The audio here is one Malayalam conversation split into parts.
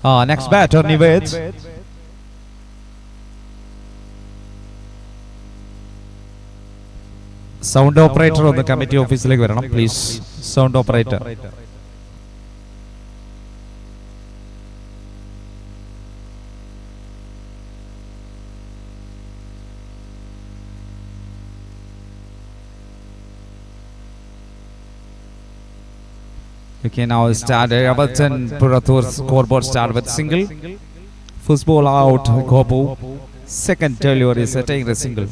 Next batter, Nived. Sound operator on the committee office, please. Sound operator. Okay, now start Everton Purathur scoreboard start with single. First ball out, Gopu. Second delivery is taking the single.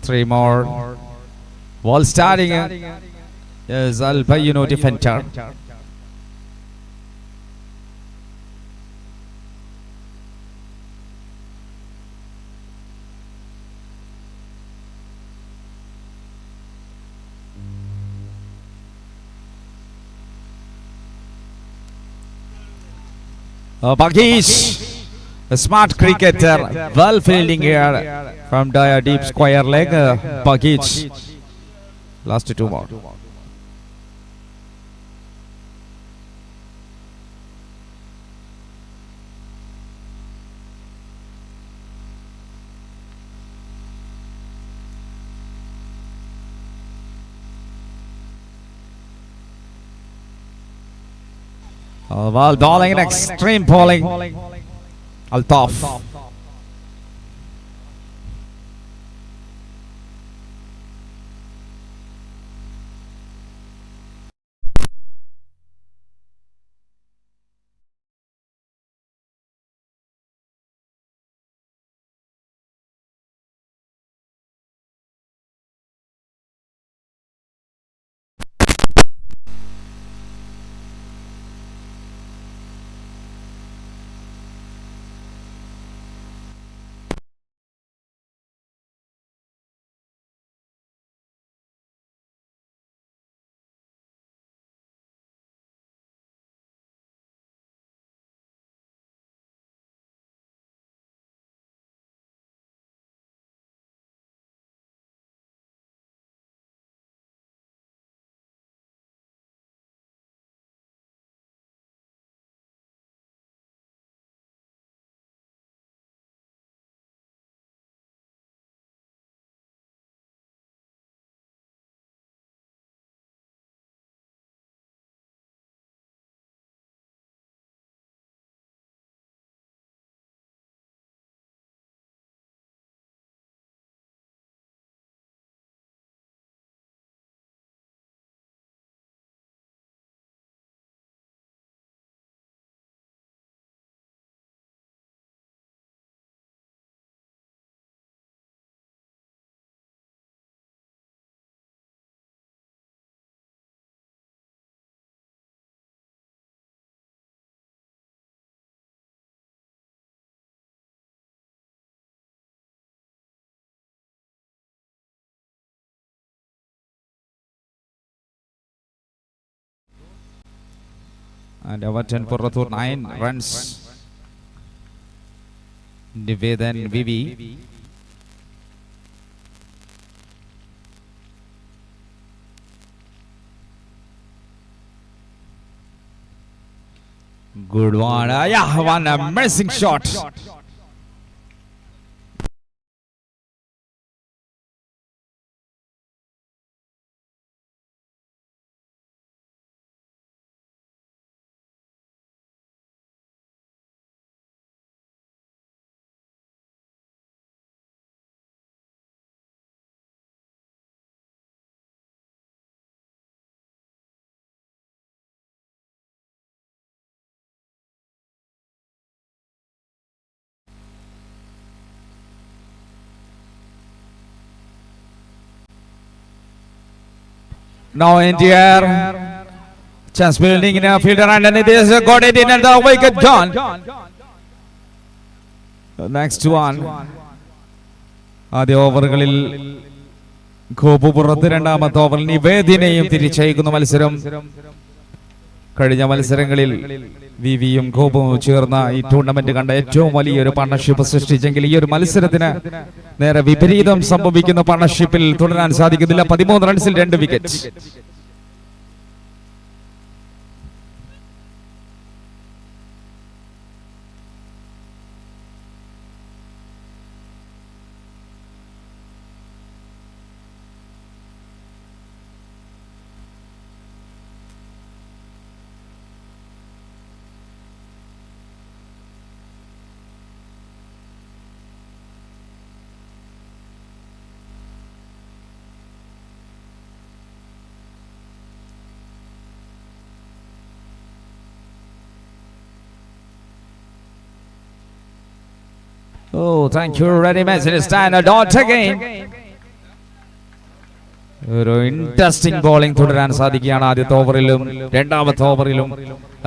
Three more. Ball starting. Yes, Al Bayuno defender. Bagish, a smart cricketer, well fielding here from deep square leg. Bagish. Last two more. While bowling in extreme bowling, Altaf. And Everton Purathur 9 runs. Nivedan Vivi. Good one. Yeah, one amazing shot. Now in the air, chance building in a fielder underneath is got it in and the wicket gone. The next one. ആദ്യ ഓവറുകളിൽ ഗോപു പുറത്ത് രണ്ടാമത്തെ ഓവറിൽ നിവേദിനെയും തിരിച്ചയക്കുന്ന മത്സരം കഴിഞ്ഞ മത്സരങ്ങളിൽ വിവിയും ഗോപുവും ചേർന്ന ഈ ടൂർണമെന്റ് കണ്ട ഏറ്റവും വലിയൊരു പാർട്ണർഷിപ്പ് സൃഷ്ടിച്ചെങ്കിൽ ഈ ഒരു മത്സരത്തിന് നേരെ വിപരീതം സംഭവിക്കുന്ന പാർട്ണർഷിപ്പിൽ തുടരാൻ സാധിക്കുന്നില്ല. 13 റൺസിൽ 2 wicket. Oh, thank you very much. It's time a dot again. ഒരു ഇൻട്രസ്റ്റിംഗ് ബോളിംഗ് തുടരാൻ സാധിക്കുകയാണ് ആദ്യത്തെ ഓവറിലും രണ്ടാമത്തെ ഓവറിലും.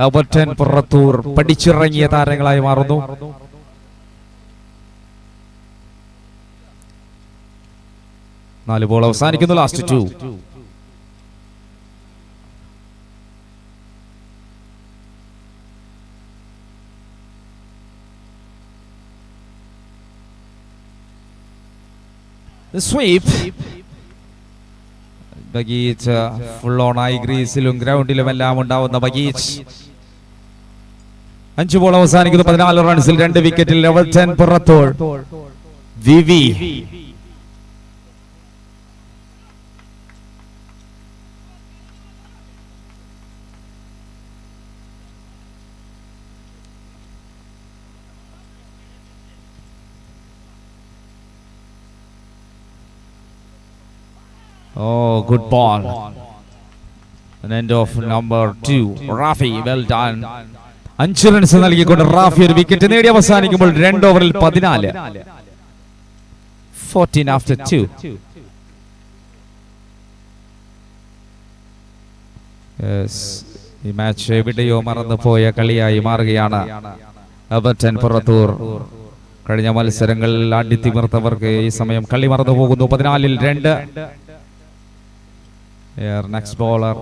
എവർട്ടൺ പുറത്തൂർ പഠിച്ചിറങ്ങിയ താരങ്ങളായി മാറുന്നു. നാല് ബോൾ അവസാനിക്കുന്നു. ലാസ്റ്റ് 2. The sweep. ബഗീച്ച് ഫുൾ ഓൺ ആയി ഗ്രീസിലും ഗ്രൗണ്ടിലും എല്ലാം ഉണ്ടാവുന്ന ബഗീച്ച്. 5 ബോൾ അവസാനിക്കുന്നു. 14 റൺസിൽ 2 വിക്കറ്റിൽ എവർട്ടൺ പുറത്തൂർ. വിവി Oh, good ball. An end of number 2. Rafi, well done. 5 runs നൽകിക്കൊണ്ട് റാഫി ഒരു വിക്കറ്റ് നേടി അവസാനിക്കുമ്പോൾ 2 ഓവറിൽ 14. 14 after 2. Yes, ഈ മാച്ച് എവിടെയോ മറന്നുപോയ കളിയായി മാറുകയാണ്. എവർട്ടൺ പുറത്തൂർ കഴിഞ്ഞ മത്സരങ്ങളിൽ അടിത്തിമിർത്തവർക്ക് ഈ സമയം കളി മറന്നു പോകുന്നു. 14ൽ 2. Next bowler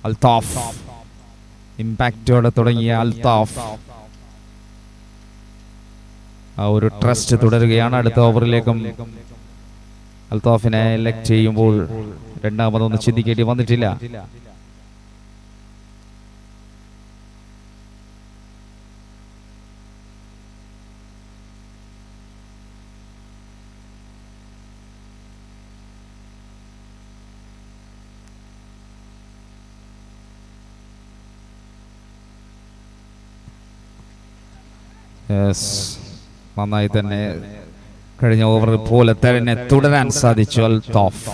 Althaf. ഇമ്പാക്റ്റോടെ തുടങ്ങിയ അൽത്താഫ് ആ ഒരു ട്രസ്റ്റ് തുടരുകയാണ്. അടുത്ത ഓവറിലേക്കും അൽത്താഫിനെ എലക്ട് ചെയ്യുമ്പോൾ രണ്ടാമതൊന്നും ചിന്തിക്കേണ്ടി വന്നിട്ടില്ല. നന്നായി തന്നെ കഴിഞ്ഞ ഓവർ പോലെ തന്നെ തുടരാൻ സാധിച്ചു Althaf.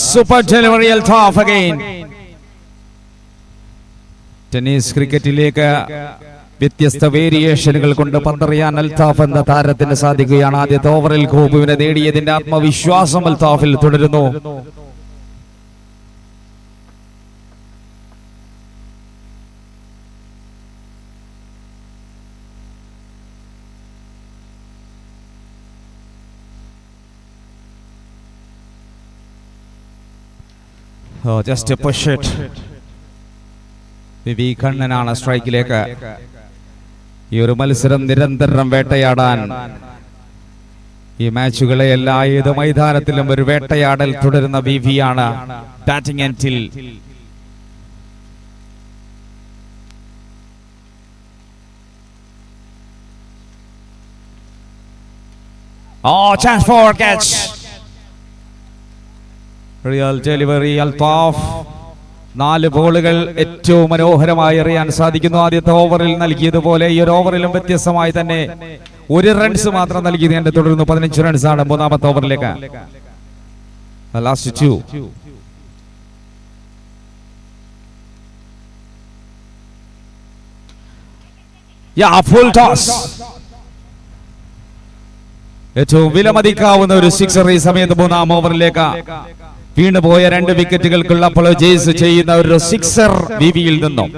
Super delivery Althaf again. Tennis ക്രിക്കറ്റിലേക്ക് വ്യത്യസ്ത വേരിയേഷനുകൾ കൊണ്ട് പന്തറിയാൻ അൽത്താഫ് എന്ന താരത്തിന് സാധിക്കുകയാണ്. ആദ്യത്തെ ഓവറിൽ ഗോപുവിനെ നേടിയതിന്റെ ആത്മവിശ്വാസം അൽത്താഫിൽ തുടരുന്നു. Just push it. വിവി കണ്ണനാണ് സ്ട്രൈക്കിലേക്ക്. ഈ ഒരു മത്സരം നിരന്തരം വേട്ടയാടാൻ ഈ മാച്ചുകളെ എല്ലാ ഏത് മൈതാനത്തിലും ഒരു വേട്ടയാടൽ തുടരുന്ന വിവിയാണ് ബാറ്റിംഗ് എൻഡിൽ. Chance for catch. Real delivery Althaf. 4 ബോളുകൾ ഏറ്റവും മനോഹരമായി എറിയാൻ സാധിക്കുന്നു. ആദ്യത്തെ ഓവറിൽ നൽകിയതുപോലെ ഈ ഒരു ഓവറിലും വ്യത്യസ്തമായി തന്നെ 1 റൺസ് മാത്രം നൽകിയത് തുടരുന്നു. 15 റൺസാണ് മൂന്നാമത്തെ ഓവറിലേക്ക്. ലാസ്റ്റ് 2. Full toss. ഏറ്റവും വിലമതിക്കാവുന്ന ഒരു സിക്സർ ഈ സമയത്ത് മൂന്നാം ഓവറിലേക്ക്. വീണുപോയ 2 വിക്കറ്റുകൾക്കുള്ള അപ്പോളജൈസ് ചെയ്യുന്ന ഒരു സിക്സർ വിവിയിൽ നിന്നും.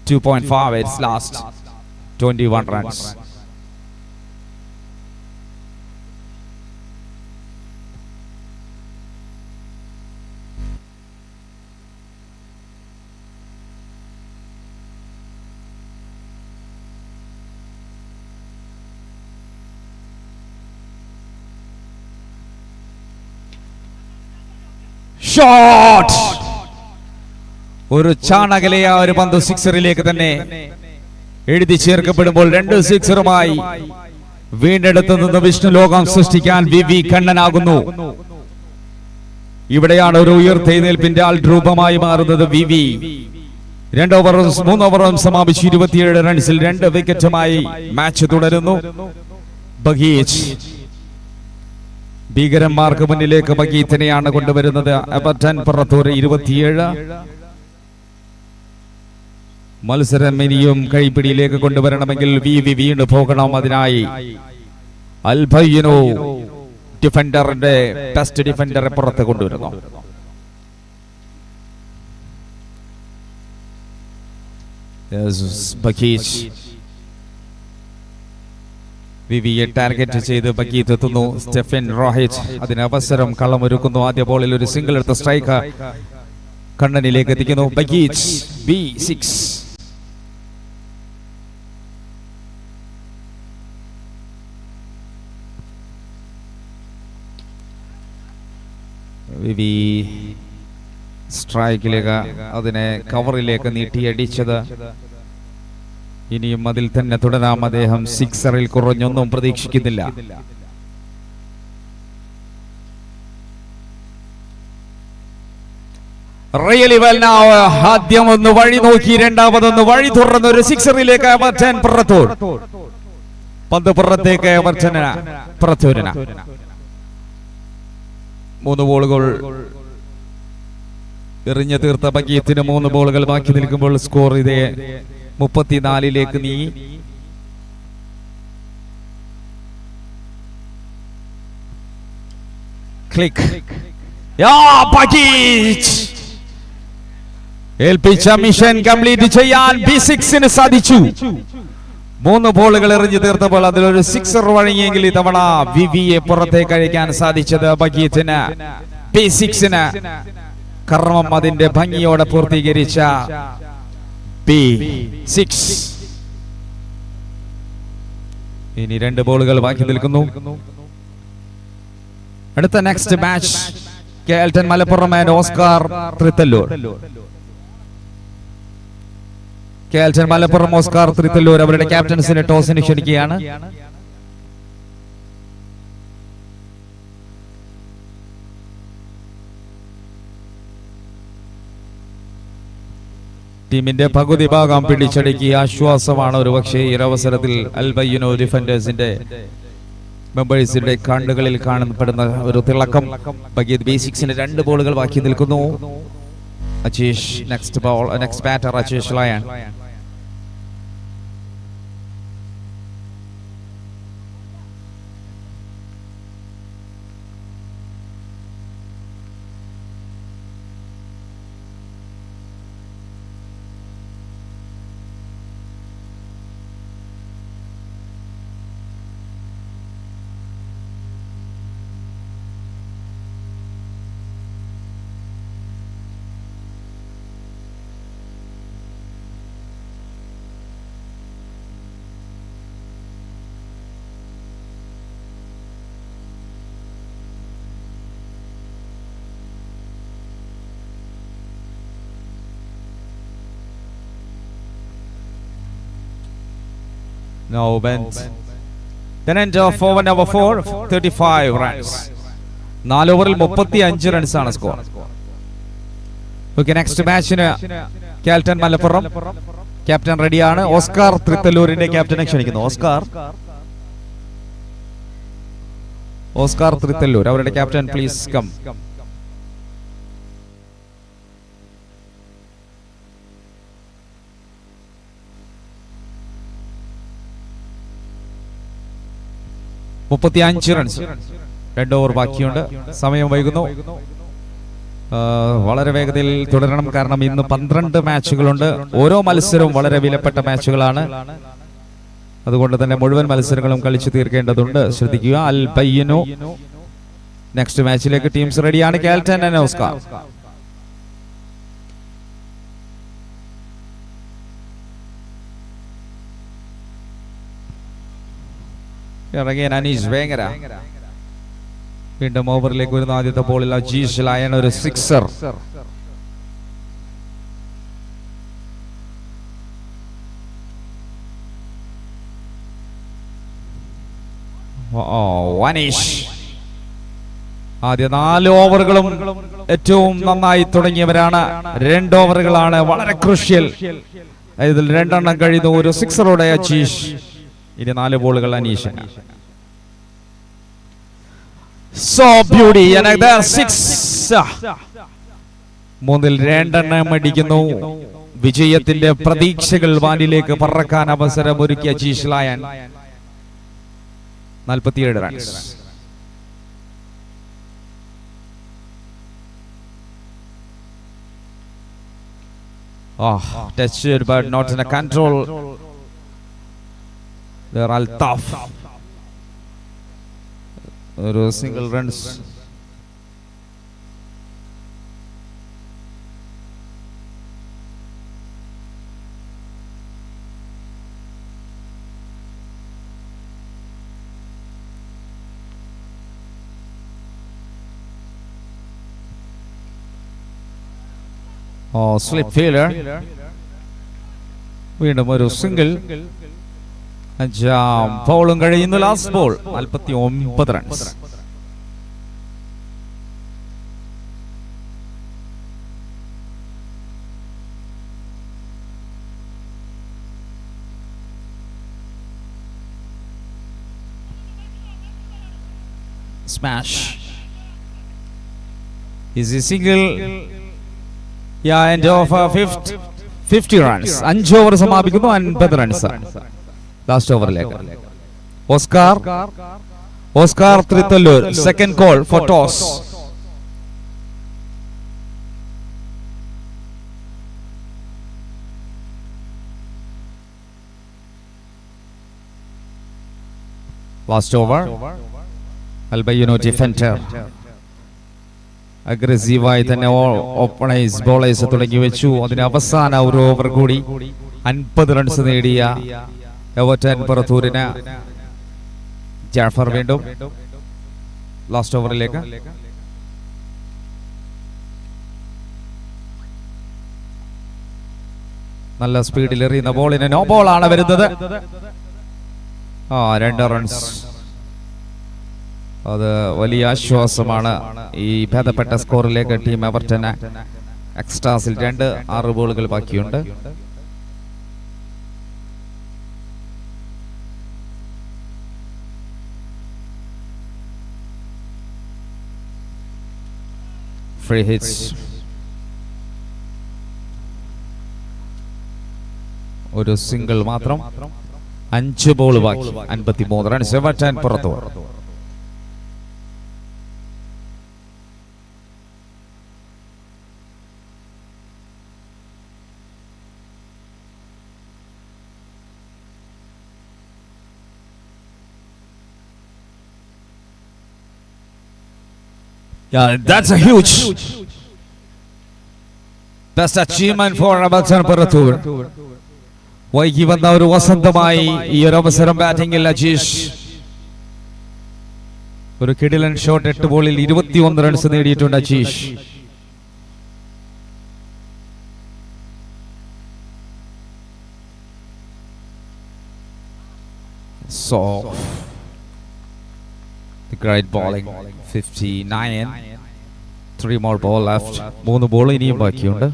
2.5 it's last 21 runs. Shot! ഒരു ചാണകലയ ഒരു പന്ത് സിക്സറിലേക്ക് തന്നെ എഴുതി ചേർക്കപ്പെടുമ്പോൾ 2 സിക്സറുമായി വീണ്ടെടുത്തു നിന്ന് വിഷ്ണു ലോകം സൃഷ്ടിക്കാൻ വി കണ്ണനാകുന്നു. ഇവിടെയാണ് ഒരു ഉയർത്തെഴുന്നേൽപ്പിന്റെ ആൾ രൂപമായി മാറുന്നത് വി. 2 ഓവറും 3 ഓവറും സമാപിച്ച് 27 റൺസിൽ 2 വിക്കറ്റുമായി മാച്ച് തുടരുന്നു. ബഗീച്ച് ഭീകരന്മാർക്ക് മുന്നിലേക്ക് ബഗീത്തിനെയാണ് കൊണ്ടുവരുന്നത്. എവർട്ടൺ പുറത്തൂർ 27. മത്സരം ഇനിയും കൈപ്പിടിയിലേക്ക് കൊണ്ടുവരണമെങ്കിൽ വി വീണ് പോകണം. അതിനായി അൽബയ്യനോ ഡിഫൻഡറിന്റെ ടെസ്റ്റ് ഡിഫൻഡറെ പുറത്ത് കൊണ്ടുവരുന്നു. ബഗീച്ച് വിവിയെ ടാർഗറ്റ് ചെയ്ത് ബഗീത്ത് എത്തുന്നു. സ്റ്റെഫൻ റോഹിറ്റ് അതിന് അവസരം കളമൊരുക്കുന്നു. ആദ്യ ബോളിൽ ഒരു സിംഗിൾ എടുത്ത സ്ട്രൈക്ക് കണ്ണനിലേക്ക് എത്തിക്കുന്നു. ബഗീച്ച് B6. വിവി സ്ട്രൈക്കിലേക്ക് അതിനെ കവറിലേക്ക് നീട്ടിയടിച്ചത്. ഇനിയും അതിൽ തന്നെ തുടരാം. അദ്ദേഹം സിക്സറിൽ കുറഞ്ഞൊന്നും പ്രതീക്ഷിക്കുന്നില്ല. Really well now. ആദ്യം ഒന്ന് വഴി നോക്കി, രണ്ടാമതൊന്ന് വഴി തുറന്ന ഒരു സിക്സറിലേക്ക് എവർട്ടൺ പുറത്തൂർ. പന്ത് പുറത്തേക്ക് എവർട്ടൺ പുറത്തൂരിന. 3 ബോളുകൾ എറിഞ്ഞു തീർത്ത ബഗീത്തിന് 3 ബോളുകൾ ബാക്കി നിൽക്കുമ്പോൾ സ്കോർ ഇതേ 34ലേക്ക് നീങ്ങി. ക്ലിക്ക്. ഏൽപ്പിച്ച മിഷൻ കംപ്ലീറ്റ് ചെയ്യാൻ B6ന് സാധിച്ചു. 3 ബോളുകൾ എറിഞ്ഞു തീർത്തപ്പോൾ അതിലൊരു സിക്സർ വഴങ്ങിയെങ്കിൽ ഇത്തവണ വിവിയെ പുറത്തേക്ക് അഴിക്കാൻ സാധിച്ചത് ബഗീത്തിന്. B6ന് കർമ്മം അതിന്റെ ഭംഗിയോടെ പൂർത്തീകരിച്ച B6. ഇനി 2 ബോളുകൾ ബാക്കി നിൽക്കുന്നു. അടുത്ത നെക്സ്റ്റ് മാച്ച് കേൾട്ടൺ മലപ്പുറം ആൻഡ് ഓസ്കാർ തൃത്തല്ലൂർ. കേൾട്ടൺ മലപ്പുറം ഓസ്കാർ തൃത്തല്ലൂർ അവരുടെ ക്യാപ്റ്റൻസിനെ ടോസിന് ക്ഷണിക്കുകയാണ്. ടീമിന്റെ പകുതി ഭാഗം പിടിച്ചടക്കിയ ആശ്വാസമാണ് ഒരുപക്ഷെ ഈ അവസരത്തിൽ അൽബയ്യനോ ഡിഫൻഡേഴ്സിന്റെ മെമ്പേഴ്സിന്റെ കണ്ണുകളിൽ കാണപ്പെടുന്ന ഒരു തിളക്കം. ബഗീത് B6ന് 2 ബോളുകൾ ബാക്കി നിൽക്കുന്നു. Ajeesh next batter Ajeesh lion. No bent. Then end of over number 4, 35 runs. 4 ഓവറിൽ 35 റൺസ് ആണ് സ്കോർ. ഓക്കെ, നെക്സ്റ്റ് മാച്ചിന് കേൾട്ടൺ മലപ്പുറം ക്യാപ്റ്റൻ റെഡിയാണ്. ഓസ്കാർ തൃത്തല്ലൂരിന്റെ ക്യാപ്റ്റനെ ക്ഷണിക്കുന്നു. ഓസ്കാർ തൃത്തല്ലൂർ അവരുടെ captain please come. Runs 2 over ബാക്കിയുണ്ട്. സമയം വൈകുന്നു. വളരെ വേഗതയിൽ തുടരണം, കാരണം ഇന്ന് 12 മാച്ചുകളുണ്ട്. ഓരോ മത്സരവും വളരെ വിലപ്പെട്ട മാച്ചുകളാണ്. അതുകൊണ്ട് തന്നെ മുഴുവൻ മത്സരങ്ങളും കളിച്ചു തീർക്കേണ്ടതുണ്ട്. ശ്രദ്ധിക്കുക. അൽ ബയ്യനു നെക്സ്റ്റ് മാച്ചിലേക്ക് ടീംസ് റെഡിയാണ്. Carlton and Oscar. ഇറങ്ങിയ അനീഷ് വേങ്ങര. വീണ്ടും ഓവറിലേക്ക് വരുന്ന ആദ്യത്തെ ബോളിൽ അജീഷ് ലയൺ ഒരു സിക്സർ. അനീഷ് ആദ്യ 4 ഓവറുകളും ഏറ്റവും നന്നായി തുടങ്ങിയവരാണ്. 2 ഓവറുകളാണ് വളരെ ക്രൂഷ്യൽ. ഇതിൽ 2 എണ്ണം കഴിയുന്നു. ഒരു സിക്സറോടെ അജീഷ്. ഇനി 4 ബോളുകൾ അനീഷ്. So beauty, another 6. 3-ൽ 2 എണ്ണം അടിക്കുന്നു. വിജയത്തിന്റെ പ്രതീക്ഷകൾ വാനിലേക്ക് പറക്കാൻ അവസരം ഒരുക്കിയ Ajeesh Lion. 47 runs. Touched but not in a control. There Altaf. ഒരു സിംഗിൾ റൺസ്. Slip fielder. വീണ്ടും ഒരു സിംഗിൾ. 5-ാം ബോളും കഴിയുന്നു. Last ball. 49 runs. Smash. Easy single. End of 50 runs. 5 over സമാപിക്കുന്നു. 50 റൺസ്. ലാസ്റ്റ് ഓവറിലേക്ക് Oscar Thrithallur. Second call for toss. Last over. അൽ ബയ്യനു ഡിഫൻഡർ അഗ്രസീവായി തന്നെ ഓപ്പണേഴ്സ് ബോളേഴ്സ് തുടങ്ങി വെച്ചു. അതിന് അവസാന ഒരു ഓവർ കൂടി 50 റൺസ് നേടിയ എവർട്ടൺ പുറത്തൂരിന്. ജാഫർ വീണ്ടും ലാസ്റ്റ് ഓവറിലേക്ക്. നല്ല സ്പീഡിൽ എറിയുന്ന ബോളിന് നോ ബോളാണ് വരുന്നത്. 2 റൺസ്. അത് വലിയ ആശ്വാസമാണ്. ഈ ഭേദപ്പെട്ട സ്കോറിലേക്ക് ടീം എവർട്ടന് എക്സ്ട്രാസിൽ 6 ബോളുകൾ ബാക്കിയുണ്ട്. Free hits. ഒരു സിംഗിൾ മാത്രം. 5 ബോൾ ബാക്കി. 53 റൺസ്. എവർട്ടൺ പുറത്തു. Yeah, that's a huge best achievement for Everton Purattur. വൈകി വന്ന ഒരു വസന്തമായി ഈ ഒരു അവസരം ബാറ്റിംഗിൽ അജീഷ്. ഒരു കിടിലൻ ഷോട്ട്. 8 ബോളിൽ 21 റൺസ് നേടിയിട്ടുണ്ട് Ajeesh. So the great bowling. 59. 3 more ball left. 3 ball ഇനിയും ബാക്കിയുണ്ട്.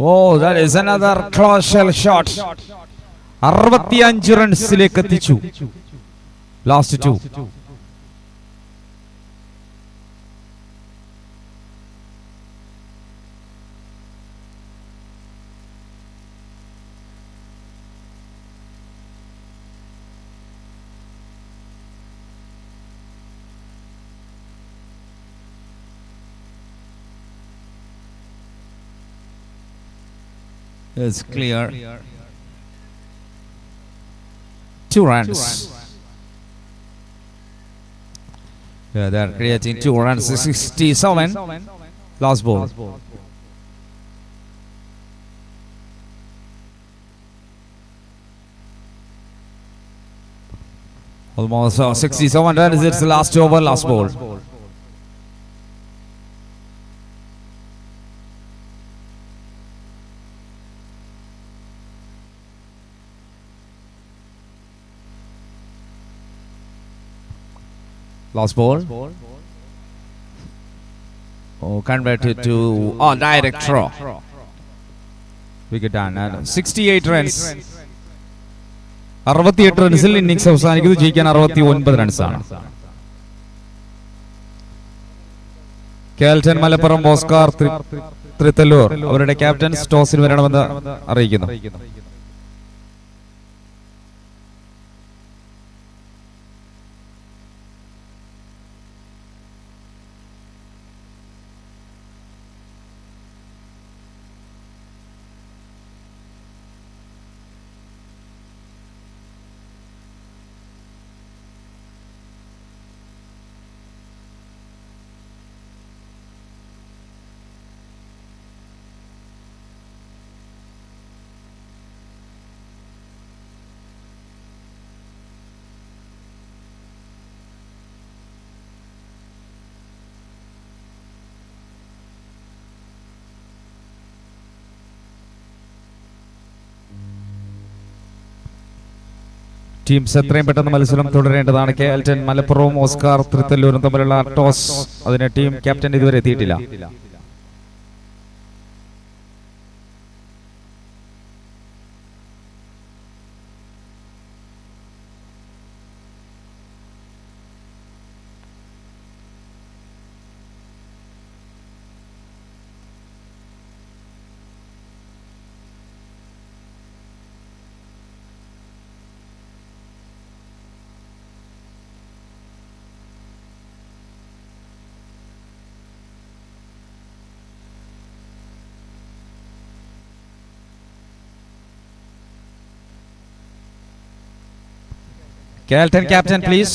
Oh, that is another crucial shot. 65 റൺസിലേക്ക് എത്തിച്ചു. Last two. It's clear. 2 runs. Yeah, they're creating 2 runs. 67. Last ball. Almost 67 runs. It's the last over, last ball. Last ball. Oh, converted to direct throw. Wicket done. 68 runs. 68 റൺസിൽ innings അവസാനിക്കുന്നത്. ജയിക്കാൻ 69 റൺസാണ്. കേൾട്ടൻ മലപ്പുറം, ഓസ്കാർ തൃത്തല്ലൂർ അവരുടെ ക്യാപ്റ്റൻസ് ടോസിന് വരണമെന്ന് അറിയിക്കുന്നു. ടീംസ് എത്രയും പെട്ടെന്ന് മത്സരം തുടരേണ്ടതാണ്. കേൾട്ടൻ മലപ്പുറവും ഓസ്കാർ തൃത്തല്ലൂരും തമ്മിലുള്ള ടോസ്, അതിന് ടീം ക്യാപ്റ്റൻ ഇതുവരെ എത്തിയിട്ടില്ല. Kelton captain, please.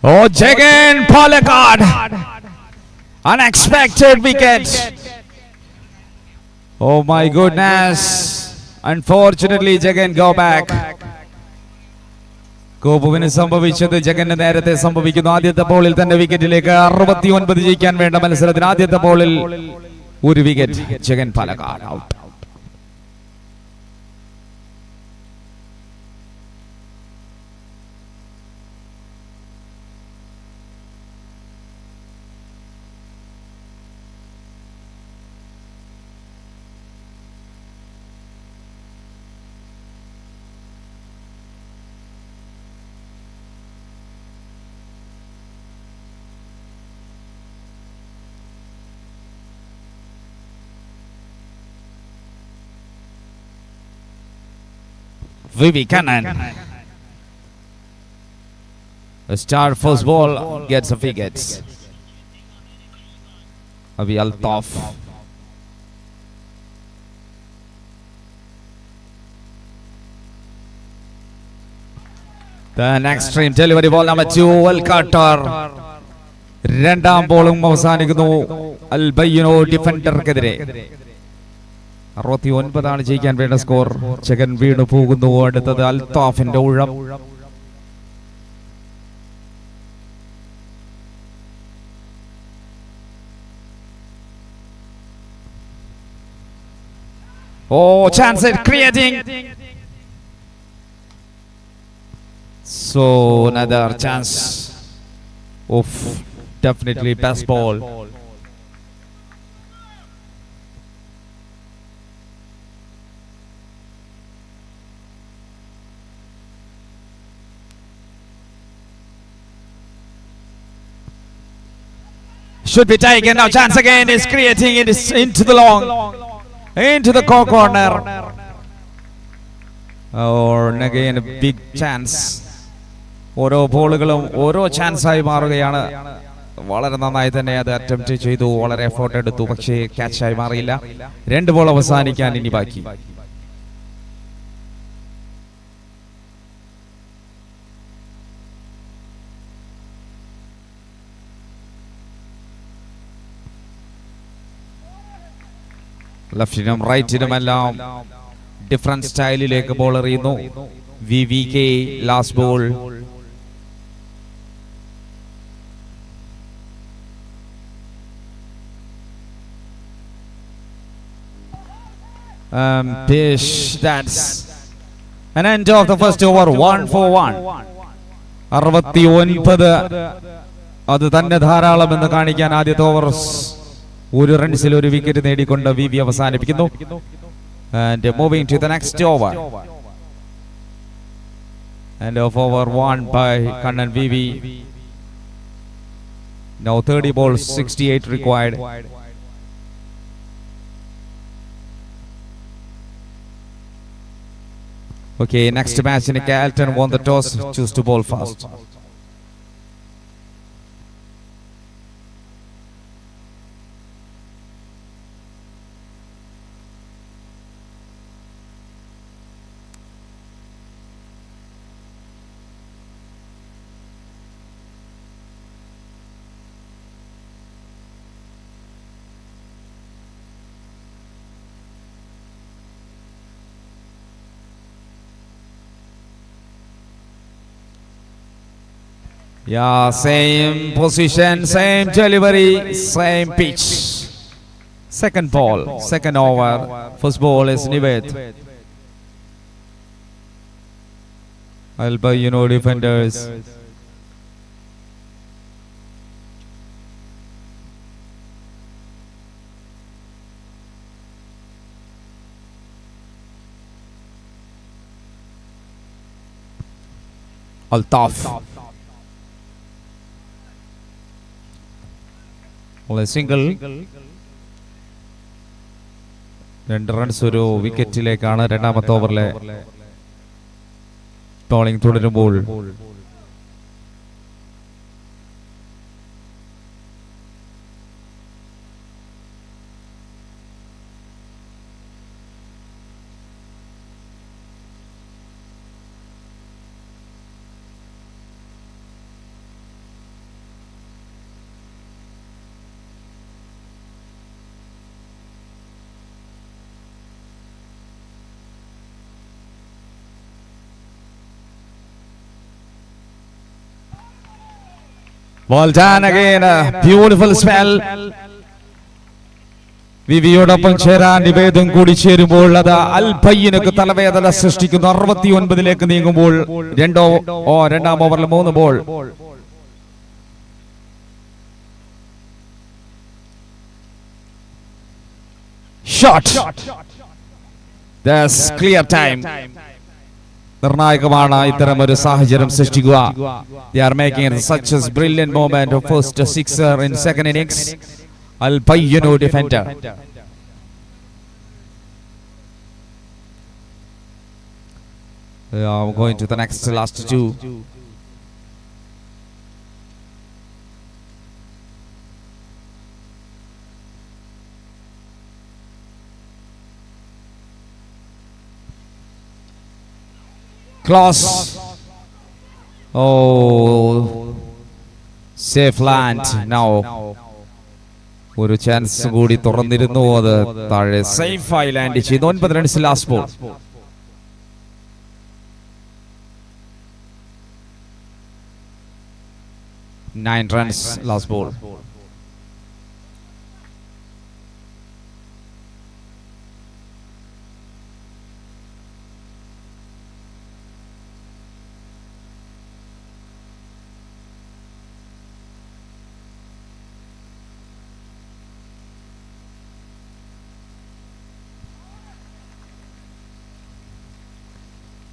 Oh, Jagan Palakkad. Unexpected wicket. Oh my goodness. Unfortunately, Jagan go back. കോപുവിന് സംഭവിച്ചത് ജഗന് നേരത്തെ സംഭവിക്കുന്നു. ആദ്യത്തെ ബോളിൽ തന്നെ വിക്കറ്റിലേക്ക് 69 ജയിക്കാൻ വേണ്ട മത്സരത്തിന് ആദ്യത്തെ ബോളിൽ ഒരു wicket. Jagan Palakkad out. Vivi Cannon. A star first ball gets a wicket. Avi Altaf. The next stream delivery ball number 2 Al Qatar. രണ്ടാം ബോളും അവസാനിക്കുന്നു അൽ ബയ്യനോ ഡിഫൻഡർക്കെതിരെ. 69 ജയിക്കാൻ വേണ്ട സ്കോർ. ചെകൻ വീണു പോകുന്നു. അടുത്തത് അൽത്താഫിന്റെ ഊഴം. Chance at creating. So another chance of definitely best ball. Should be taken now. Chance again is creating it is into the long, into the corner. Or again a big chance. ഓരോ ബോളുകളും ഓരോ ചാൻസായി മാറുകയാണ്. വളരെ നന്നായി തന്നെ അത് അറ്റംപ്റ്റ് ചെയ്തു. വളരെ എഫോർട്ട് എടുത്തു. പക്ഷേ ക്യാച്ചായി മാറിയില്ല. 2 ബോൾ അവസാനിക്കാൻ ഇനി ബാക്കി. ലെഫ്റ്റിനും റൈറ്റിനും എല്ലാം ഡിഫറൻറ്റ് സ്റ്റൈലിലേക്ക് ബോൾ എറിയുന്നു. VVK last ball. That's an end of the first over. 1 for 1. 69 അത് തന്നെ ധാരാളമെന്ന് കാണിക്കാൻ ആദ്യത്തെ ഓവർ 1 റൺസിൽ 1 വിക്കറ്റ് നേടിക്കൊണ്ട് VV അവസാനിപ്പിക്കുന്നു. And moving to the next over. End of over 1 by Kannan VV. Now 30 balls, 68 required. Okay, next match in Carlton won the toss, choose to bowl fast. Yeah, same position, same delivery, same pitch. Second ball, second over. First ball is Nived. Al Baiyono defenders. Altaf. Single. 2 runs ഒരു വിക്കറ്റിലേക്കാണ് രണ്ടാമത്തെ ഓവറിലെ ബോളിംഗ് തുടരുമ്പോൾ. Well done again, a beautiful spell. വിവിയോടൊപ്പം ചേരാൻ നിവേദം കൂടി ചേരുമ്പോൾ അത് അൽ ബയ്യനക്ക് തലവേദന സൃഷ്ടിക്കുന്നു. 69 നീങ്ങുമ്പോൾ രണ്ടാം ഓവറിൽ 3 ball. Shot. That's clear time. നിർണായകമാണ് ഇത്തരം ഒരു സാഹചര്യം സൃഷ്ടിക്കുക. They are making such a brilliant moment of first sixer in second innings. Al Baiyono defender. Going to the next last two. Close. Oh, safe land now. ഒരു ചാൻസ് കൂടി തുറന്നിരുന്നു, അത് താഴെ സേഫായി ലാൻഡ് ചെയ്തു. 9 runs last ball. Nine runs last ball.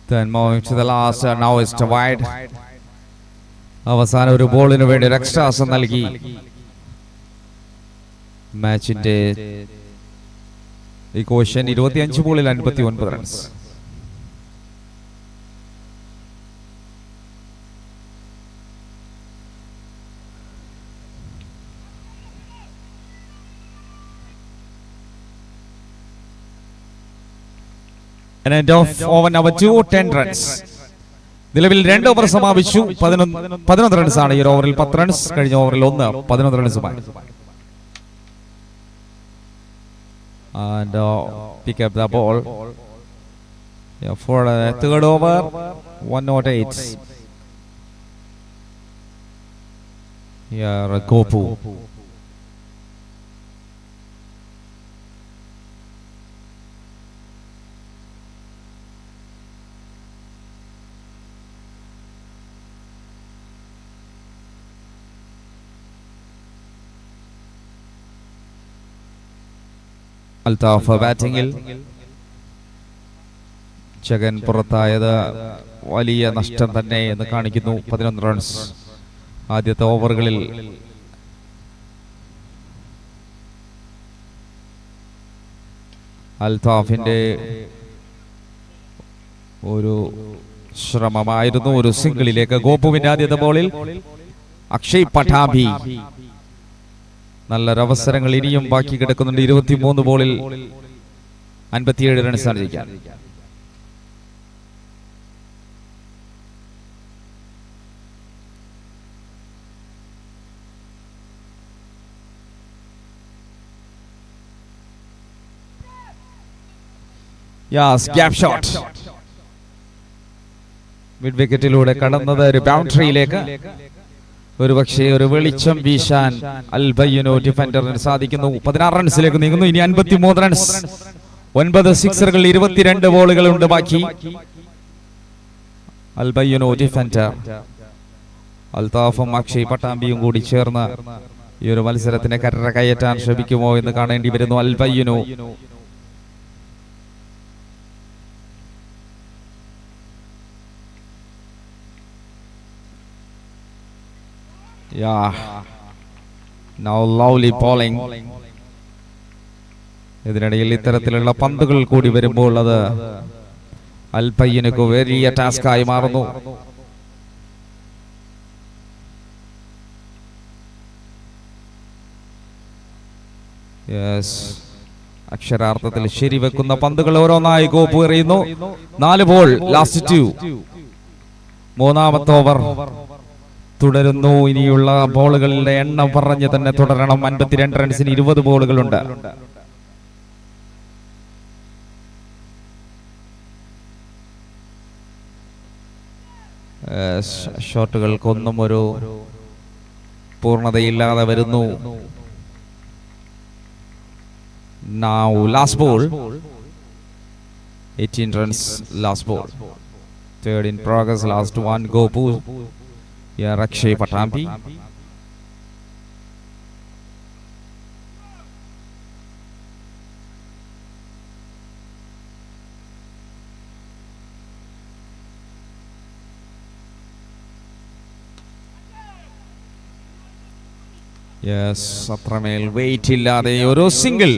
Then moving to the last, now it's wide. അവസാന ഒരു ബോളിന് വേണ്ടി ഒരു എക്സ്ട്രാസ് നൽകി മാച്ചിന്റെ ഇക്വേഷൻ. 25 ബോളിൽ 59 runs. An end of over number 2, 10 runs. നിലവിൽ 2 ഓവർ സമാപിച്ചു. 11 റൺസാണ് ഈ ഓവറിൽ. 10 റൺസ് കഴിഞ്ഞ ഓവറിൽ 11 റൺസുമായി. And pick up the ball for the third over. 108. Here Gopu. Altaf ബാറ്റിംഗിൽ. Jagan പുറത്തായത് വലിയ നഷ്ടം തന്നെ എന്ന് കാണിക്കുന്നു. 11 റൺസ് ആദ്യത്തെ ഓവറുകളിൽ. അൽതാഫിന്റെ ഒരു ശ്രമമായിരുന്നു ഒരു സിംഗിളിലേക്ക്. ഗോപുവിന്റെ ആദ്യത്തെ ബോളിൽ അക്ഷയ് പട്ടാഭി. നല്ലൊരവസരങ്ങൾ ഇനിയും ബാക്കി കിടക്കുന്നുണ്ട്. 23 ബോളിൽ 57 റൺസാണ് ജയിക്കാൻ. ഗ്യാപ് ഷോട്ട് മിഡ് വിക്കറ്റിലൂടെ കടന്നത് ഒരു ബൗണ്ടറിയിലേക്ക്. ഒരുപക്ഷെ ഒരു വെളിച്ചം വീശാൻ അൽബയ്യനോ ഡിഫൻഡറിന് സാധിക്കുന്നു. 16 റൺസിലേക്ക് നീങ്ങുന്നു. ഇനി 53 റൺസ്. 9 സിക്സറുകൾ, 22 ബോളുകൾ ഉണ്ട് ബാക്കി. അൽബയ്യനോ ഡിഫൻഡർ. അൽതാഫും അക്ഷയ് പട്ടാമ്പിയും കൂടി ചേർന്ന് ഈ ഒരു മത്സരത്തിന് കരര കയറ്റാൻ ശ്രമിക്കുമോ എന്ന് കാണേണ്ടി വരുന്നു. അൽബയ്യനോ now lovely bowling. ഇതിനിടയിൽ ഇത്തരത്തിലുള്ള പന്തുകൾ കൂടി വരുമ്പോൾ അത് അൽബയ്യനക്ക് വലിയ ടാസ്കായി മാറുന്നു. അക്ഷരാർത്ഥത്തിൽ ശരിവെക്കുന്ന പന്തുകൾ ഓരോന്നായി ഗോപു എറിയുന്നു. 4 ball last 2. മൂന്നാമത്തെ ഓവർ തുടരുന്നു. ഇനിയുള്ള ബോളുകളുടെ എണ്ണം പറഞ്ഞ് തന്നെ തുടരണം. 52 റൺസിന് 20 ബോളുകളുണ്ട്. ഷോട്ടുകൾക്കൊന്നും ഒരു പൂർണ്ണതയില്ലാതെ വരുന്നു. Now last ball, 18 runs last ball. Third in progress, last one. Gopu. Yeah, Akshay Patambi. Yes, അത്രമേൽ വെയിറ്റ് ഇല്ലാതെ ഒരു സിംഗിൾ.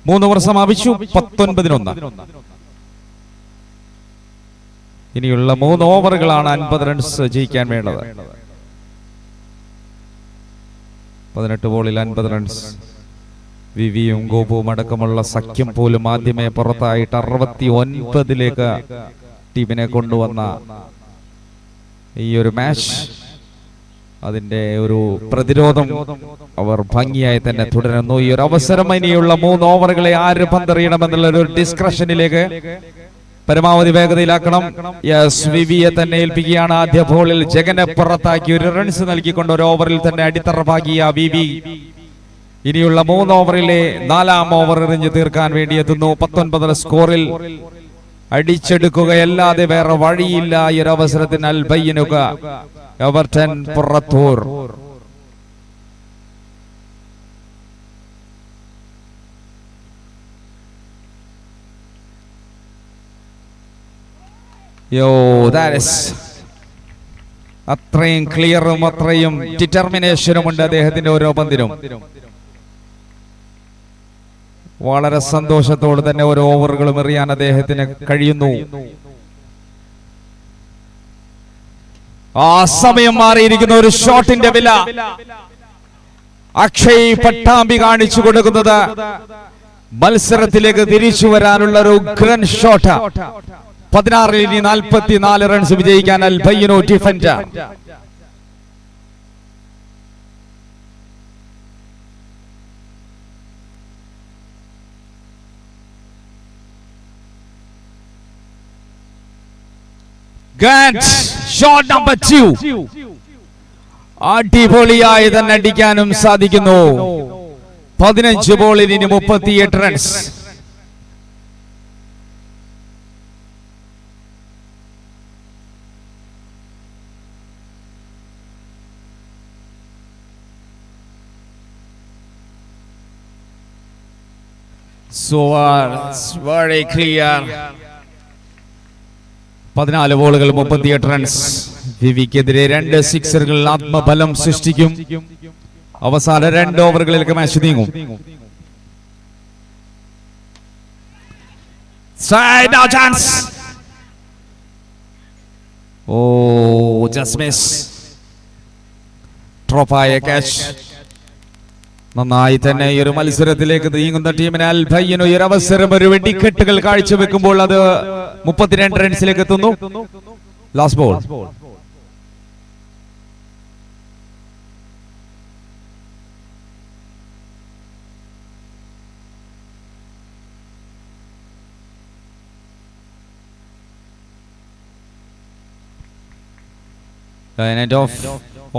3 ഓവർ സമാപിച്ചു. 19-1. ഇനിയുള്ള 3 ഓവറുകളാണ് 50 റൺസ് ജയിക്കാൻ വേണ്ടത്. 18 ബോളിൽ 50 റൺസ്. വിവിയും ഗോപുവും അടക്കമുള്ള സഖ്യം പോലും ആദ്യമേ പുറത്തായിട്ട് 69ലേക്ക് ടീമിനെ കൊണ്ടുവന്ന ഈ ഒരു മാച്ച്, അതിന്റെ ഒരു പ്രതിരോധം അവർ ഭംഗിയായി തന്നെ തുടരുന്നു. ഈ ഒരു അവസരം ഇനിയുള്ള 3 ഓവറുകളെ ആര് പന്തെറിയണമെന്നുള്ള ഒരു ഡിസ്കഷനിലേക്ക് പരമാവധി വേഗതയിലാക്കണം. യെസ്, വിവിയെ തന്നെ ഏൽപ്പിക്കുകയാണ്. ആദ്യ ബോളിൽ ജഗനെ പുറത്താക്കി 1 റൺസ് നൽകിക്കൊണ്ട് 1 ഓവറിൽ തന്നെ അടിത്തറപ്പാക്കിയ വിവി ഇനിയുള്ള 3 ഓവറിലെ 4ാം ഓവർ എറിഞ്ഞു തീർക്കാൻ വേണ്ടി എത്തുന്നു. 19 സ്കോറിൽ അടിച്ചെടുക്കുകയല്ലാതെ വേറെ വഴിയില്ല. ഈ ഒരു അവസരത്തിന് അൽ ബയ്യനുക എവർട്ടൺ പുറത്തൂർ. അത്രയും ക്ലിയറും അത്രയും ഡിറ്റർമിനേഷനും ഉണ്ട് അദ്ദേഹത്തിന്റെ ഓരോ പന്തിനും. വളരെ സന്തോഷത്തോടെ തന്നെ ഓരോ ഓവറുകളും എറിയാൻ അദ്ദേഹത്തിന് കഴിയുന്നു. ആ സമയം മാറിയിരിക്കുന്ന ഒരു ഷോട്ടിന്റെ വില അക്ഷയ് പട്ടാമ്പി കാണിച്ചു കൊടുക്കുന്നത് മത്സരത്തിലേക്ക് തിരിച്ചു വരാനുള്ള ഒരു ഉഗ്രൻ ഷോട്ട്. 16 ഇനി 44 റൺസ് വിജയിക്കാൻ അൽ ബയ്യനോ ഡിഫൻഡർ. ഷോട്ട് നമ്പർ 2 അടിപൊളിയായി തന്നെ അടിക്കാനും സാധിക്കുന്നു. 15 ബോളിൽ ഇനി 38 runs. So it's very clear. 14 ബോളുകൾ 38 റൺസ്. വിവിക്കെതിരെ 2 സിക്സറുകൾ ആത്മബലം സൃഷ്ടിക്കും. അവസാന 2 ഓവറുകളിലേക്ക് മാച്ച് നീങ്ങും. ചാൻസ്. Just miss. ഡ്രോപ്പായ ക്യാച്ച്. നന്നായി തന്നെ ഈ ഒരു മത്സരത്തിലേക്ക് നീങ്ങുന്ന ടീമിന് അൽ ബയ്യനോ ഈ ഒരു അവസരം, ഒരു വെടിക്കെട്ടുകൾ കാഴ്ചവെക്കുമ്പോൾ അത് 32 റൺസിലേക്ക് എത്തുന്നു. Last ball.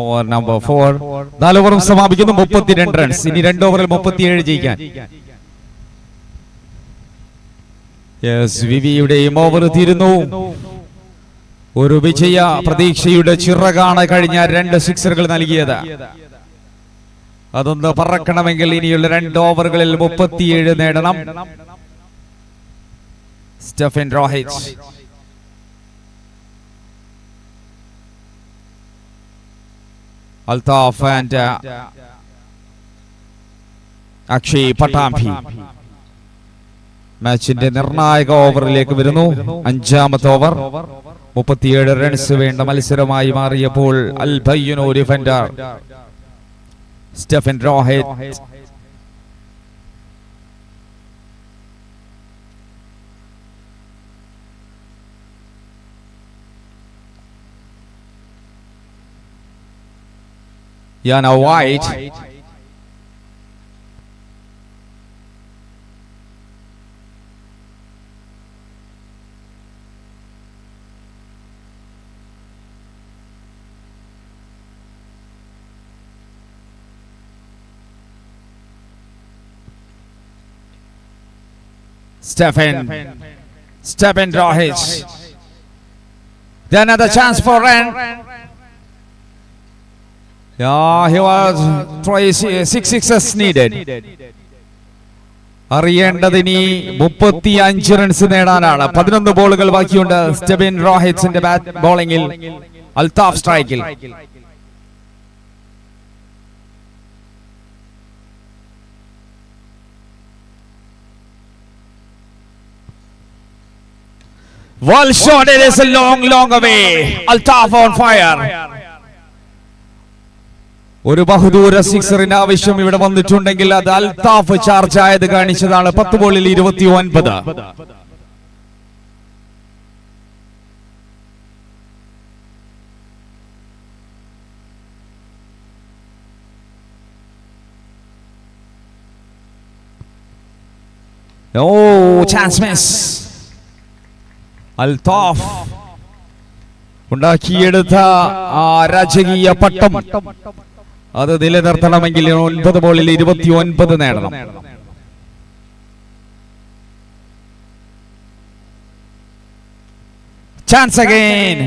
Over number 4. 4 ഓവറും സമാപിക്കുന്നു. 32 റൺസ്. ഇനി 2 ഓവറിൽ 37 ജയിക്കാൻ. വിവിയുടെയും ഓവർ തീരുന്നു. ഒരു വിജയ പ്രതീക്ഷയുടെ ചിറകാണ് കഴിഞ്ഞ 2 സിക്സറുകൾ നൽകിയത്. അതൊന്ന് പറക്കണമെങ്കിൽ ഇനിയുള്ള 2 ഓവറുകളിൽ 37 നേടണം. സ്റ്റെഫൻ റോഹിറ്റ്. അൽതാഫ് ആൻഡ് അക്ഷയ് പട്ടാമ്പി മാച്ചിന്റെ നിർണായക ഓവറിലേക്ക് വരുന്നു. 5ാമത്തെ ഓവർ. 37 റൺസ് വേണ്ട മത്സരമായി മാറിയപ്പോൾ അൽ ബയ്യനോ defender Stephen Rohit Yana White. Stephen Rohich. Then another chance for run. Yeah, he was 6 sixes needed. അറിയേണ്ടത് ഇനി 35 റൺസ് നേടാനാണ്. 11 ബോളുകൾ ബാക്കിയുണ്ട് സ്റ്റെഫൻ റോഹിറ്റ്സിന്റെ ബാറ്റ് ബോളിംഗിൽ. അൽതാഫ് സ്ട്രൈക്കിൽ. Well shot, it is a long away. Altaf on fire. ഒരു ബഹുദൂര സിക്സറിന് ആവശ്യം ഇവിടെ വന്നിട്ടുണ്ടെങ്കിൽ അത് അൽതാഫ് ചാർജ് ആയത് കാണിച്ചതാണ്. 10 ബോളിൽ 29. Chance miss. അൽതാഫ് ഉണ്ടാക്കിയെടുത്ത ആ രാജകീയ പട്ടം അത് നിലനിർത്തണമെങ്കിൽ 9 ബോളിൽ 29 നേടണം. Chance again.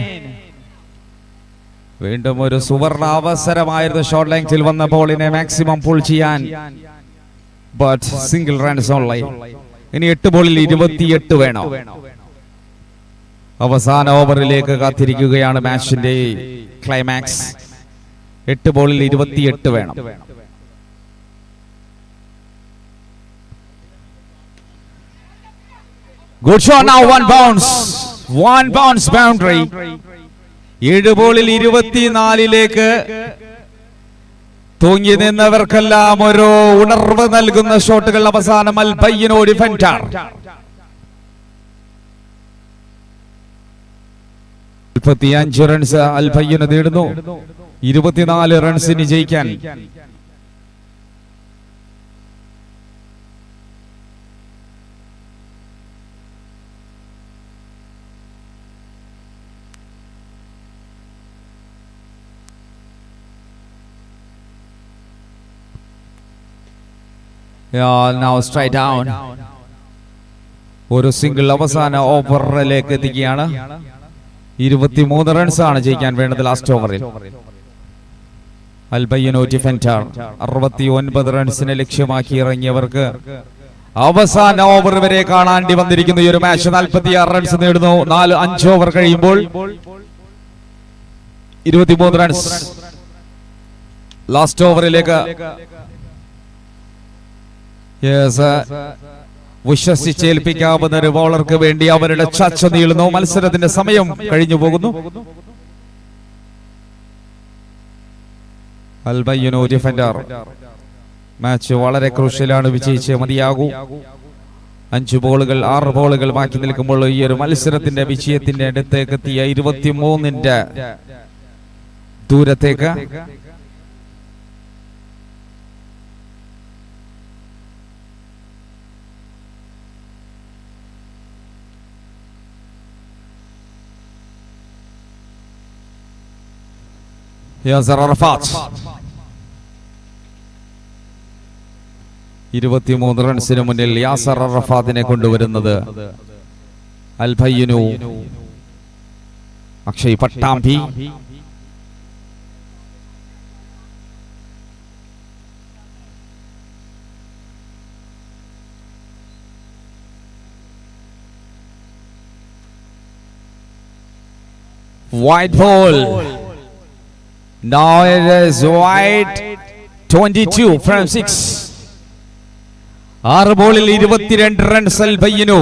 വീണ്ടും ഒരു സുവർണ അവസരമായിരുന്നു ഷോർട്ട് ലെങ്തിൽ വന്ന ബോളിനെ മാക്സിമം പുൾ ചെയ്യാൻ. But single runs only. ഇനി 8 ബോളിൽ 28 വേണം. അവസാന ഓവറിലേക്ക് കാത്തിരിക്കുകയാണ് മാച്ചിന്റെ ക്ലൈമാക്സ്. 8 ബോളിൽ 28 വേണം. Good shot now, one bounce boundary. 7 ബോളിൽ 24ലേക്ക് തൂങ്ങി നിന്നവർക്കെല്ലാം ഒരു ഉണർവ് നൽകുന്ന ഷോട്ടുകൾ. അവസാനം അൽ ബയ്യനോ ഡിഫൻഡർ 35 റൺസ് അൽ ബയ്യന് നേടുന്നു. 24 റൺസിന് ജയിക്കാൻ. Now straight down. ഒരു സിംഗിൾ അവസാന ഓവറിലേക്ക് എത്തിക്കുകയാണ്. 23 റൺസാണ് ജയിക്കാൻ വേണ്ടത് ലാസ്റ്റ് ഓവറിൽ. അൽ ബയ്യനോ ഡിഫൻഡർ 69 റൺസിനെ ലക്ഷ്യമാക്കി ഇറങ്ങിയവർക്ക് അവസാന ഓവർ വരെ കാണാണ്ടി വന്നിരിക്കുന്നു ഈ ഒരു മാച്ച്. 46 റൺസ് നേടുന്നു 5 ഓവർ കഴിയുമ്പോൾ. 23 റൺസ് ലാസ്റ്റ് ഓവറിലേക്ക്. വിശ്വസിച്ചേൽപ്പിക്കാവുന്ന ഒരു ബോളർക്ക് വേണ്ടി അവരുടെ ചർച്ച നീളുന്നു. മത്സരത്തിന്റെ സമയം കഴിഞ്ഞു പോകുന്നു. അൽ ബയ്യനോ ഡിഫൻഡർ മാച്ച് വളരെ ക്രൂഷ്യലാണ്. വിജയിച്ച് മതിയാകൂ. 5 ബോളുകൾ 6 ബോളുകൾ ബാക്കി നിൽക്കുമ്പോൾ ഈ ഒരു മത്സരത്തിന്റെ വിജയത്തിന്റെ അടുത്തേക്ക് എത്തിയ 23ന്റെ ദൂരത്തേക്ക്. യാസർ അറഫാത്ത് 23 റൺസിന് മുന്നിൽ യാസർ അറഫാത്തിനെ കൊണ്ടുവരുന്നത് അൽ ബയ്യനോ Akshay Pattambi. White ball. Now it is white. 22 from 6. 6 ബോളിൽ 22 runs Al ബയ്യനോ.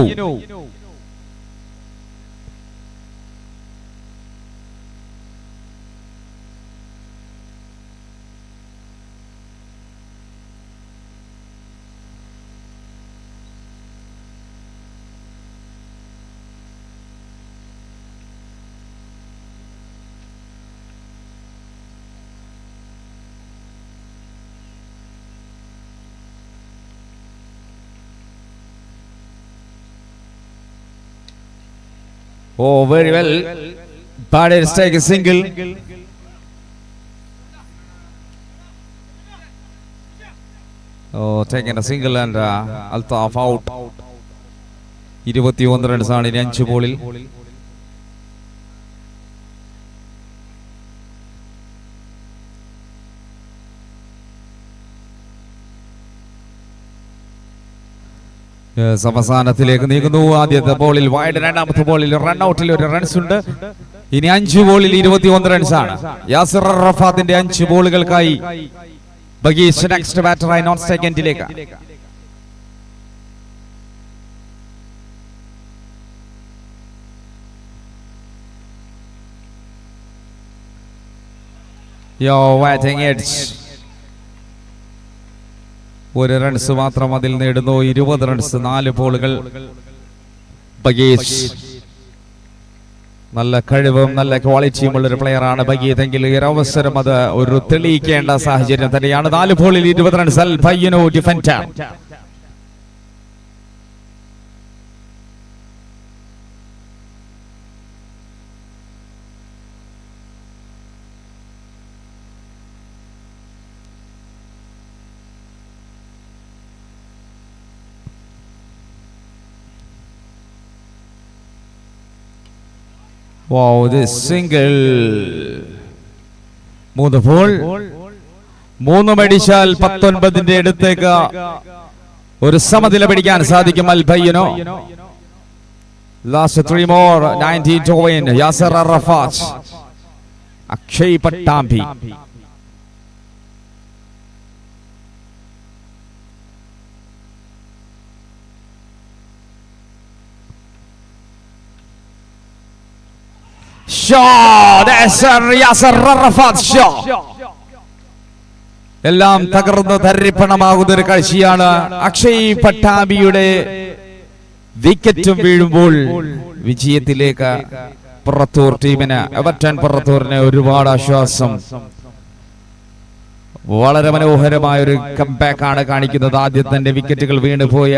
Oh, very well. But it's take a single. Oh, taking a single and Altaf out. 21 റൺസാണ് ഇനി 5 ബോളിൽ. അവസാനത്തിലേക്ക് നീങ്ങുന്നു. ആദ്യത്തെ ബോളിൽ വൈഡ്, രണ്ടാമത്തെ ബോളിൽ റൺ ഔട്ടിൽ ഒരു റൺസ് ഉണ്ട്. ഇനി 5 ബോളിൽ 21 റൺസാണ്. യാസിർ അറഫാത്തിന്റെ 5 ബോളുകൾക്കായി ബഗീഷ് നെക്സ്റ്റ് ബാറ്ററായി നോൺ സ്ട്രൈക്ക് എൻഡിലേക്ക്. ഒരു റൺസ് മാത്രം അതിൽ നേടുന്നു. 20 റൺസ്, 4 ബോളുകൾ. ബഗീഷ് നല്ല കഴിവും നല്ല ക്വാളിറ്റിയും ഉള്ളൊരു പ്ലെയറാണ് ബഗീദ് എങ്കിൽ ഈ ഒരു അവസരം അത് ഒരു തെളിയിക്കേണ്ട സാഹചര്യം തന്നെയാണ്. 4 ബോളിൽ 20 റൺസ്. അൽ ബയ്യനു defender. Wow, this single. 3 ball, 3 അടിച്ചാൽ 19ന്റെ അടുത്തേക്ക് ഒരു സമനില പിടിക്കാൻ സാധിക്കും അൽ ബയ്യനോ. Last 3 more, 19 to win. Yasar അറഫാത്ത്, Akshay Pattambi. എല്ലാം തകർന്ന് തരിപ്പണമാകുന്ന ഒരു കാഴ്ചയാണ്. അക്ഷയ് പട്ടാഭിയുടെ വിക്കറ്റും വീഴുമ്പോൾ വിജയത്തിലേക്ക് പുറത്തൂർ ടീമിന്, എവർട്ടൺ പുറത്തൂരിന് ഒരുപാട് ആശ്വാസം. വളരെ മനോഹരമായ ഒരു കംബാക്ക് ആണ് കാണിക്കുന്നത്. ആദ്യം തന്നെ വിക്കറ്റുകൾ വീണുപോയ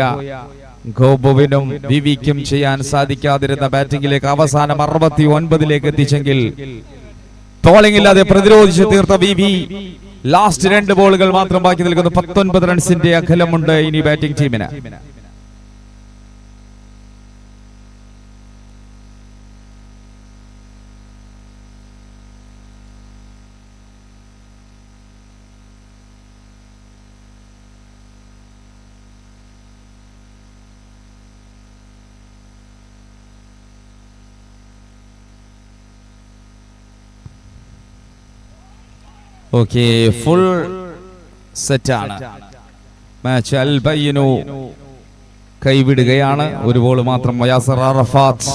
ഗോപുവിനും വിവിക്കും ചെയ്യാൻ സാധിക്കാതിരുന്ന ബാറ്റിംഗിലേക്ക് അവസാനം 69ലേക്ക് എത്തിച്ചെങ്കിൽ ബോളിംഗ് ഇല്ലാതെ പ്രതിരോധിച്ച് തീർത്ത വിവി ലാസ്റ്റ് 2 ബോളുകൾ മാത്രം ബാക്കി നിൽക്കുന്നു. 19 റൺസിന്റെ അകലമുണ്ട് ഇനി ബാറ്റിംഗ് ടീമിന്. ഓക്കെ, ഫുൾ സെറ്റാണ് മാച്ച്. അൽ ബയ്യനു കൈവിടുകയാണ്. 1 ബോൾ മാത്രം. യാസർ അറഫാത്ത്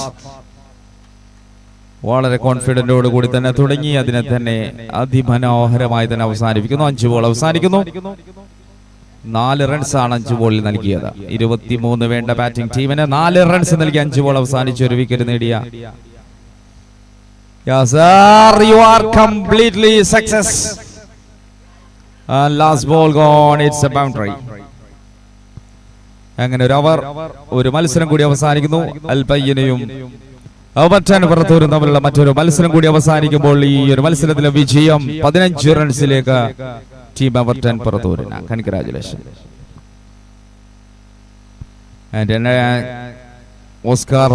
വളരെ കോൺഫിഡന്റോട് കൂടി തന്നെ തുടങ്ങി, അതിനെ തന്നെ അതിമനോഹരമായി തന്നെ അവസാനിപ്പിക്കുന്നു. 5 ബോൾ അവസാനിക്കുന്നു. 4 റൺസ് ആണ് 5 ബോളിൽ നൽകിയത്. 23 വേണ്ട ബാറ്റിംഗ് ടീമിന് 4 റൺസ് നൽകി 5 ബോൾ അവസാനിച്ച് ഒരു വിക്കറ്റ് നേടിയ Yasser, you are completely success. Last ball gone, it's a boundary. അങ്ങനെ ഒരു ഓവർ, ഒരു മത്സരം കൂടി അവസാനിക്കുന്നു. അൽ ബയ്യനയും എവർട്ടൺ പുറത്തൂരും തമ്മിലുള്ള മറ്റൊരു മത്സരം കൂടി അവസാനിക്കുമ്പോൾ ഈ ഒരു മത്സരത്തിലെ വിജയം 15 റൺസിലേക്ക് ടീം എവർട്ടൺ പുറത്തൂരിന്. കൺഗ്രാജുലേഷൻ. ഓസ്കാർ